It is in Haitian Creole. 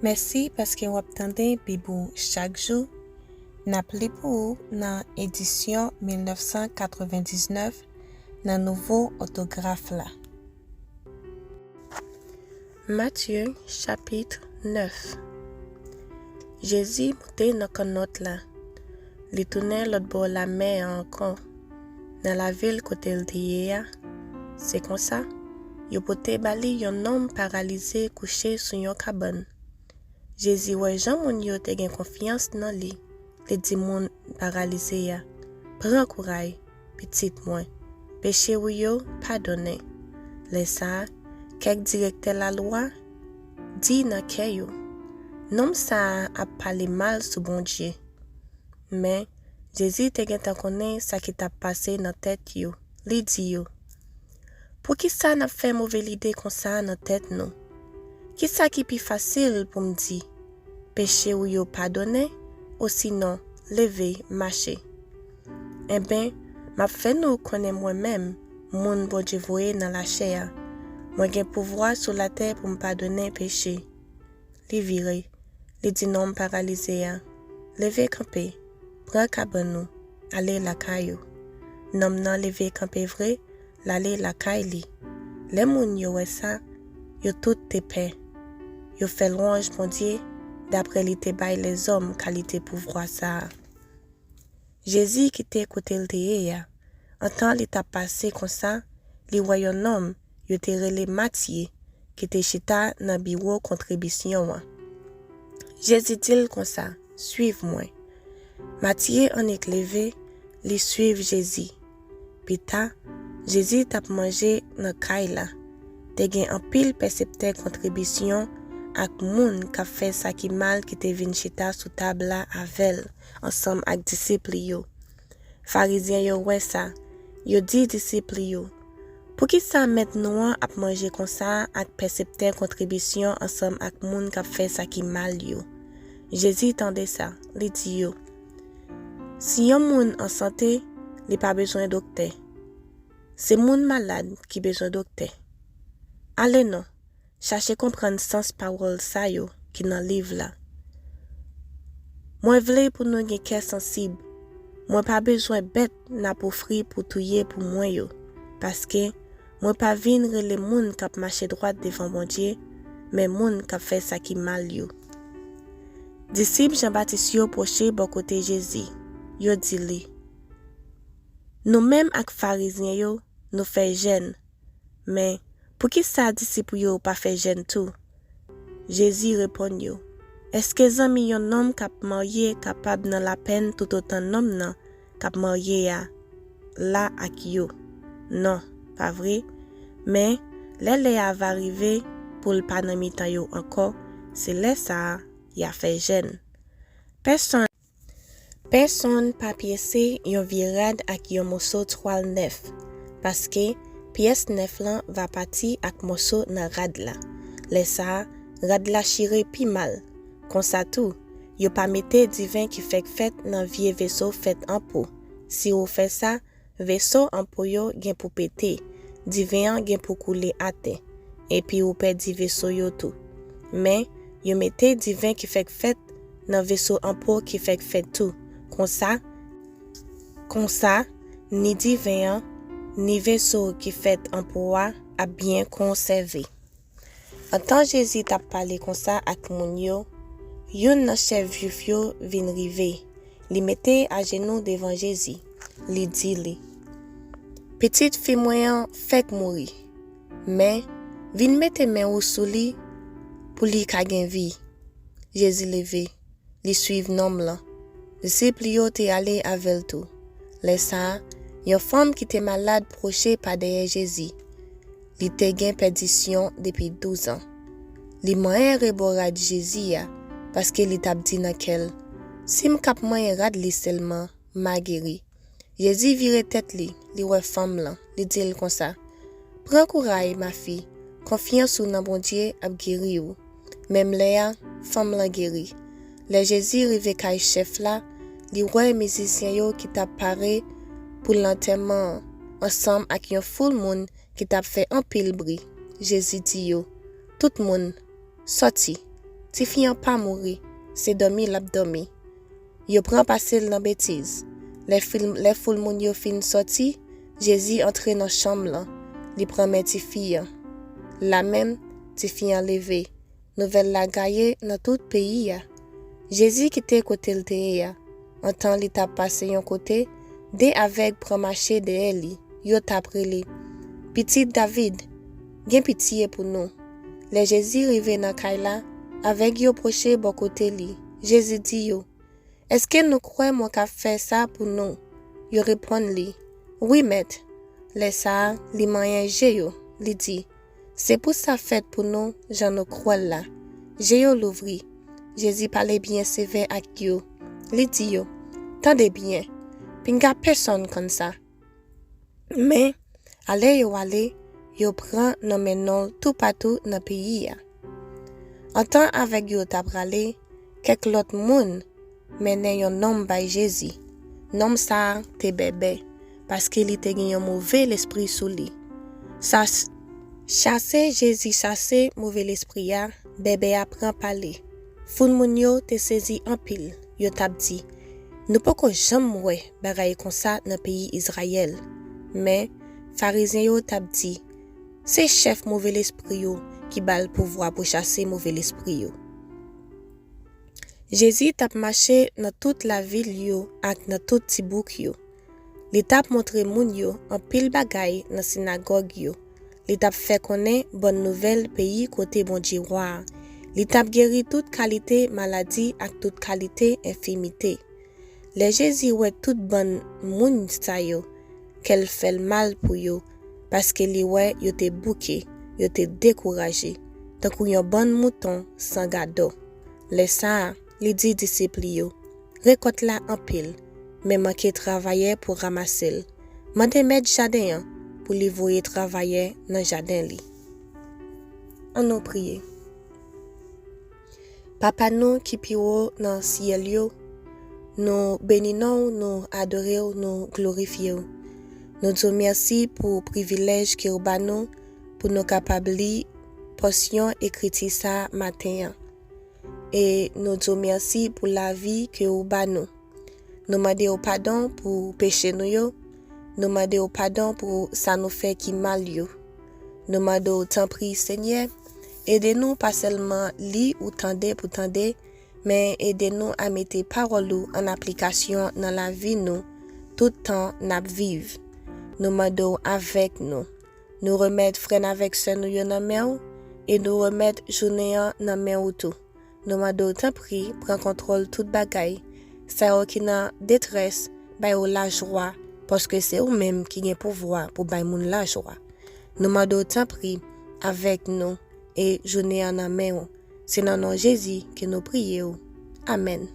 Merci parce que vous attendez Bibou chaque jour. N'appelez pour dans édition 1999 dans nouveau autographe là. Matye chapitre 9. Jezi moute dans kannòt là. Li tounen l'autre bord lanmè ankò. Dans lavil kote lide. C'est comme ça. Yo pote bali yon Nonm paralize kouche sou yon kabann. Jezi wè jan moun yo te gen konfyans nan li. Li di moun paralize ya. Pran kouraj, pitit mwen. Peche ou yo, padonnen. Le sa, kek dirèktè lalwa, di nan ke yo. Nonm sa ap pale mal sou Bondye. Men, Jezi te gen tan konnen sa ki tap pase nan tèt yo. Li di yo. Poukisa n'a fait mauvais lide konsa nan tèt nou. Kisa ki pi fasil pou m'di. Peche ou yo padonnen, osinon, leve, marche. Eh ben, m'a fait nou konnen mwen Moun Bondye voye nan la chair. Mwen gen pouvoi sou la terre pou m'padonnen peche. Li vire, li di Nonm paralize ya. Leve kampe, pran kabann nou, ale la kayo. Nonm nan leve kampe vre, l'ale la kay li. Le moun yo wè sa, yo tout te pe. Yo fè louange Bondye, d'après li te bay les hommes qualité pouvoi sa. Jezi ki te kote lte ya. Antan li ta pase konsa, li wè yon Nonm, yo te rele Matye, ki te chita nan biro kontribisyon wan. Jezi dil konsa, suiv mwen. Matye an ek leve, li suiv Jezi. Pita, Jezi tap manje nan kay la. Te gen an pil persepte kontribisyon ak moun ka fe sa ki mal ki te vin chita sou tabla avel ansam ak disipli yo. Farizyen yo wè sa, yo di disipli yo. Poukisa met nou an ap manje konsa ak persepte kontribisyon ansam ak moun ka fe sa ki mal yo. Jezi tande sa, li di yo. Si yon moun an sante, li pa bezwen dokte. Se moun malade ki bezwen dokte. Ale non, chache kompren sens parol sa yo ki nan liv la. Mwen vle pou nou gen kè sensib. Mwen pa bezwen bet na pou fri pou touye pou mwen yo. Paske mwen pa vin rele moun kap mache droit devan Bondye, men moun kap fe sa ki mal yo. Disip Jean-Baptiste yo poche bo kote Jezi. Yo di li. Nou menm ak farizyen yo, nou fe jen. Men, pou ki sa disip yo pa fe jen tou? Jezi repon yo. Eske zanmi yon Nonm kap marye kapab nan la pen tout otan Nonm nan kap marye ya la ak yo? Non, pa vre. Men, le ya va rive pou l pa nan mitan yo ankò, se le sa ya fe jen. Person pa piyese yon virad ak yon moso toal nef, paske piyes nef lan va pati ak moso nan rad la. Le sa, rad la chire pi mal. Konsa tou, yo pa mette divin ki fek fet nan vie veso fet anpo. Si ou fe sa, veso anpo yo gen pou pete, divin gen pou koule ate, epi ou pe di veso yo tou. Men, yo mette divin ki fek fet nan veso anpo ki fek fet tou. Konsa, ni divin, ni veso ki fet anpoa a bien konserve. Antan Jezi tap pale konsa ak moun yo, yon nan chef juif yo vin rive. Li mette a genou devan Jezi. Li di li. Pitit fi mwen fek mouri. Men, vin mette men ou sou li pou li kagen vi. Jezi leve. Li suiv Nonm lan. Disipli yo te ale avel tou. Le sa, yon femme ki te malade proche pa deye Jezi. Li te gen perdisyon depi 12 an. Li mwen reborad Jezi ya, paske li tap di nan kel. Si m kap mwen rad li selman, ma geri. Jezi vire tet li we femme lan. Li dil konsa. Pran kouraj, ma fi. Konfyans ou nan Bondye ap geri ou. Mem le ya, femme lan geri. Le Jezi rive kay chef la, li wè mizisyen yo ki tap pare pou l'enterman ansam ak yon foul moun ki tap fe anpil bri. Jezi di yo, tout moun, soti. ti fiyan pa mouri, se domi l'abdomi. Yo pran pasil nan betiz. Le foul moun yo fin sorti, Jezi entre nan chambre lan. Li pran men ti fiyan. La même, ti fiyan leve. Nouvel la gaye nan tout pays ya. Jezi kite kote lte ya. En temps li tap pase yon kote, de avek pran mache de eli. Yo tap rele. Pitit David, gen pitiye pou nou. Le Jezi rive nan kayla, avek yo proche bo kote li. Jezi di yo, eske nou kwe mwen ka fe sa pou nou? Yo repon li, oui met. Le sa, li mayen je yo, li di, se pou sa fet pou nou, jan nou kwe la. Je yo louvri. Jezi pale bien seve ak yo. Li di yo, tande bien, pinga person konsa. Men, ale yo pran nan menon tout patou nan peyi ya. Antan avek yo tap rale, kek lot moun menen yon Nonm bay Jezi. Nonm sa te bebe, paske li te gen yon mouve l'esprit sou li. Chase Jezi chase mouve l'esprit ya, bebe a pran pale. Foun moun yo te sezi an pil, yo tap di, nou poko jam mwe bagay konsa nan peyi Israel. Men, farizien yo tap di, se chef mouve l'esprit yo ki bal pouvoi pou chase mouve l'esprit yo. Jezi tap mache nan tout lavil yo ak nan tout tibouk yo. Li tap montre moun yo an pil bagay nan sinagog yo. Li tap fe konnen bon nouvel peyi kote Bondye roi. Li tap geri tout kalite maladi ak tout kalite infimite. Le Jezi wè tout bon moun sa yo, kel fel mal pou yo, paske li wè yo te bouke, yo te dekouraje, tankou yon bon mouton san gado. Le sa, li di disipli yo, rekot la an pil, men manke travaye pou ramasel. Mande med jaden yan, pou li voye travaye nan jaden li. An nou priye. Papa nou ki piwo nan siyel yo, nou beninon, nou adore ou, nou glorifiye ou. Nou dzo mersi pou privilèj ki ou ban nou, pou nou kapabli posyon ekriti sa maten. Et nou dzo mersi pou la vi ki ou ban nou. Nou mande ou pardon pou peche nou yo, nou mande ou pardon pou sa nou fe ki mal yo. Nou mande ou tan pri Seigneur, aide nou pas seulement li ou tande pou tande, men aide nou a mette parolou en aplikasyon nan la vi nou, tout temps nap vive. Nou mande ou avec nou. Nou remet fren avec se nou yo nan men ou, et nou remet jounen nan men ou tou. Nou mande ou tan pri, pran kontrol tout bagay, sa ou ki nan detres, bay ou la joie, poske se ou même ki gen pouvoi pou bay moun la joie. Nou mande ou tan pri, avec nou, et jounen nan men ou. Se nan non Jezi ki nou priye ou. Amen.